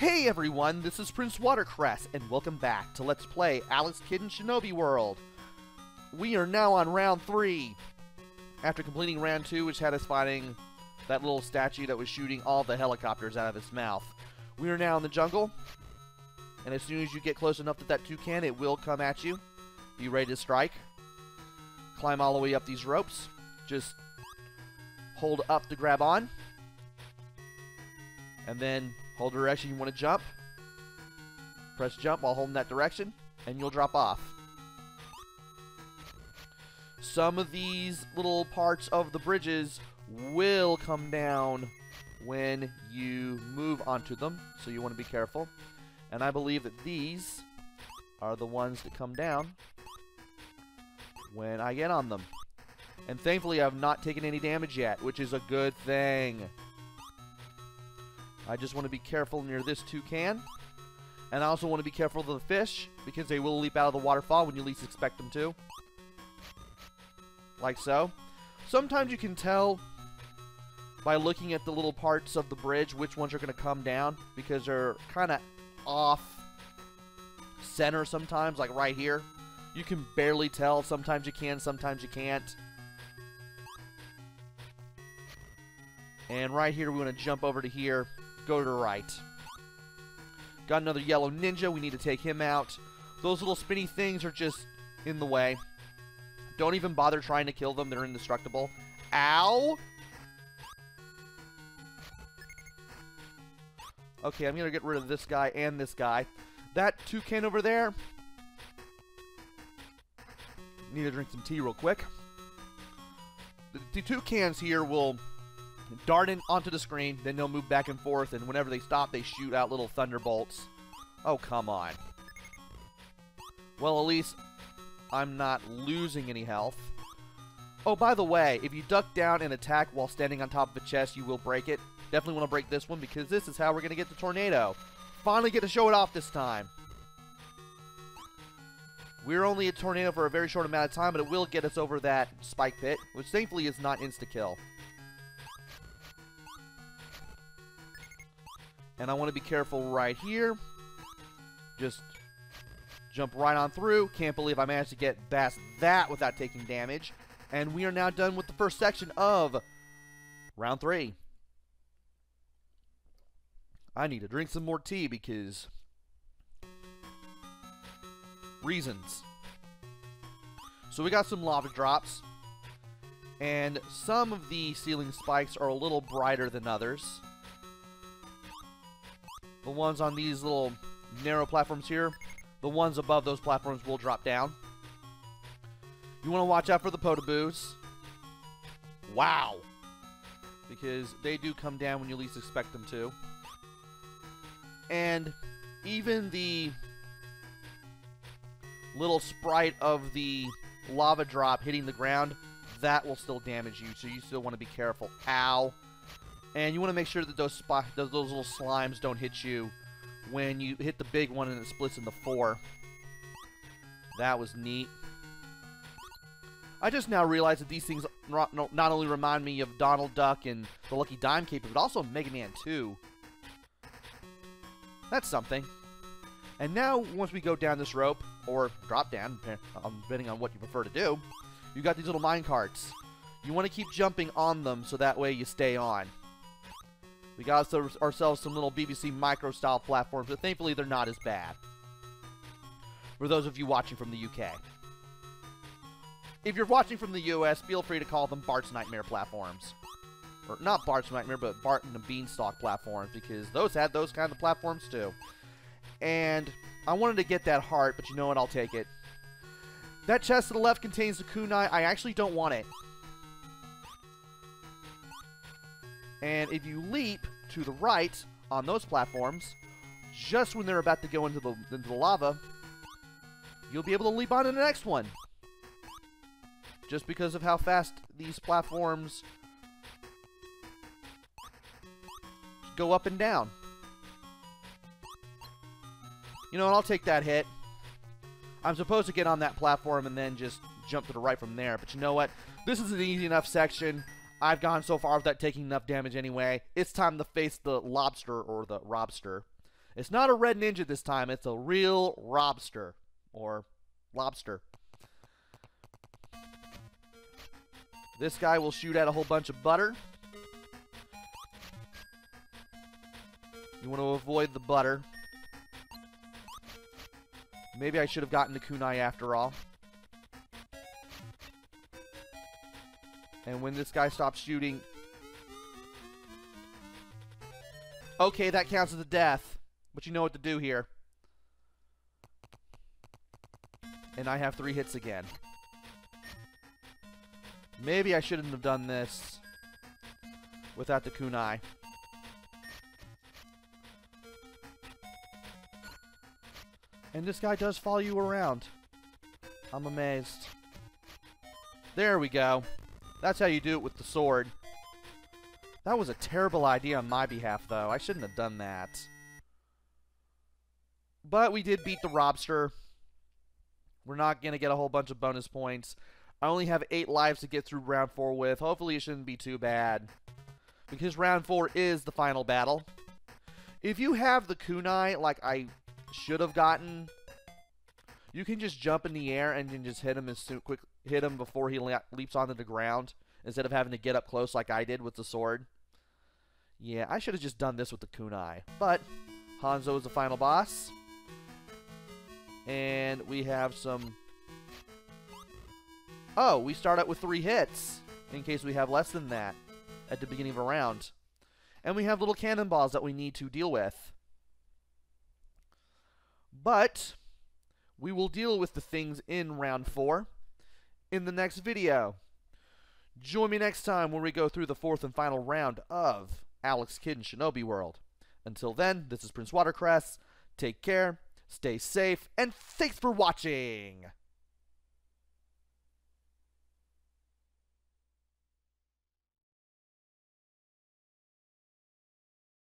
Hey everyone, this is PrinceWatercress, and welcome back to Let's Play Alex Kidd in Shinobi World. We are now on round 3. After completing round 2, which had us fighting that little statue that was shooting all the helicopters out of its mouth. We are now in the jungle, and as soon as you get close enough to that toucan, it will come at you. Be ready to strike. Climb all the way up these ropes. Just hold up to grab on. And then hold the direction you want to jump. Press jump while holding that direction, and you'll drop off. Some of these little parts of the bridges will come down when you move onto them, so you want to be careful. And I believe that these are the ones that come down when I get on them. And thankfully I've not taken any damage yet, which is a good thing. I just want to be careful near this toucan. And I also want to be careful of the fish, because they will leap out of the waterfall when you least expect them to. Like so. Sometimes you can tell by looking at the little parts of the bridge which ones are going to come down, because they're kind of off center sometimes, like right here. You can barely tell. Sometimes you can, sometimes you can't. And right here we want to jump over to here. Go to the right. Got another yellow ninja. We need to take him out. Those little spinny things are just in the way. Don't even bother trying to kill them. They're indestructible. Ow! Okay, I'm going to get rid of this guy and this guy. That toucan over there. Need to drink some tea real quick. The toucans here will dart in onto the screen, then they'll move back and forth, and whenever they stop, they shoot out little thunderbolts. Oh, come on. Well, at least I'm not losing any health. Oh, by the way, if you duck down and attack while standing on top of a chest, you will break it. Definitely want to break this one, because this is how we're going to get the tornado. Finally get to show it off this time. We're only a tornado for a very short amount of time, but it will get us over that spike pit, which thankfully is not insta-kill. And I want to be careful right here. Just jump right on through. Can't believe I managed to get past that without taking damage. And we are now done with the first section of round 3. I need to drink some more tea because reasons. So we got some lava drops. And some of the ceiling spikes are a little brighter than others. The ones on these little narrow platforms here, the ones above those platforms will drop down. You want to watch out for the potaboos. Wow! Because they do come down when you least expect them to. And even the little sprite of the lava drop hitting the ground, that will still damage you, so you still want to be careful. Ow! And you want to make sure that those little slimes don't hit you when you hit the big one and it splits into 4. That was neat. I just now realized that these things not only remind me of Donald Duck and the Lucky Dime Caper, but also Mega Man 2. That's something. And now, once we go down this rope, or drop down, depending on what you prefer to do, you got these little mine carts. You want to keep jumping on them so that way you stay on. We got ourselves some little BBC Micro-style platforms, but thankfully they're not as bad. For those of you watching from the UK. If you're watching from the US, feel free to call them Bart's Nightmare platforms. Or not Bart's Nightmare, but Bart and the Beanstalk platforms, because those had those kind of platforms too. And I wanted to get that heart, but you know what, I'll take it. That chest to the left contains the kunai. I actually don't want it. And if you leap to the right on those platforms, just when they're about to go into the lava, you'll be able to leap on to the next one. Just because of how fast these platforms go up and down. You know what, I'll take that hit. I'm supposed to get on that platform and then just jump to the right from there, but you know what? This is an easy enough section. I've gone so far without taking enough damage anyway. It's time to face the lobster, or the robster. It's not a red ninja this time. It's a real lobster. Or lobster. This guy will shoot at a whole bunch of butter. You want to avoid the butter. Maybe I should have gotten the kunai after all. And when this guy stops shooting... Okay, that counts as a death. But you know what to do here. And I have 3 hits again. Maybe I shouldn't have done this without the kunai. And this guy does follow you around. I'm amazed. There we go. That's how you do it with the sword. That was a terrible idea on my behalf, though. I shouldn't have done that. But we did beat the lobster. We're not going to get a whole bunch of bonus points. I only have 8 lives to get through round 4 with. Hopefully it shouldn't be too bad. Because round 4 is the final battle. If you have the kunai like I should have gotten, you can just jump in the air and then just hit him hit him before he leaps onto the ground instead of having to get up close like I did with the sword. Yeah, I should have just done this with the kunai. But Hanzo is the final boss. And we have some... Oh, we start out with 3 hits in case we have less than that at the beginning of a round. And we have little cannonballs that we need to deal with. But we will deal with the things in round 4 in the next video. Join me next time when we go through the 4th and final round of Alex Kidd in Shinobi World. Until then, this is PrinceWatercress. Take care, stay safe, and thanks for watching!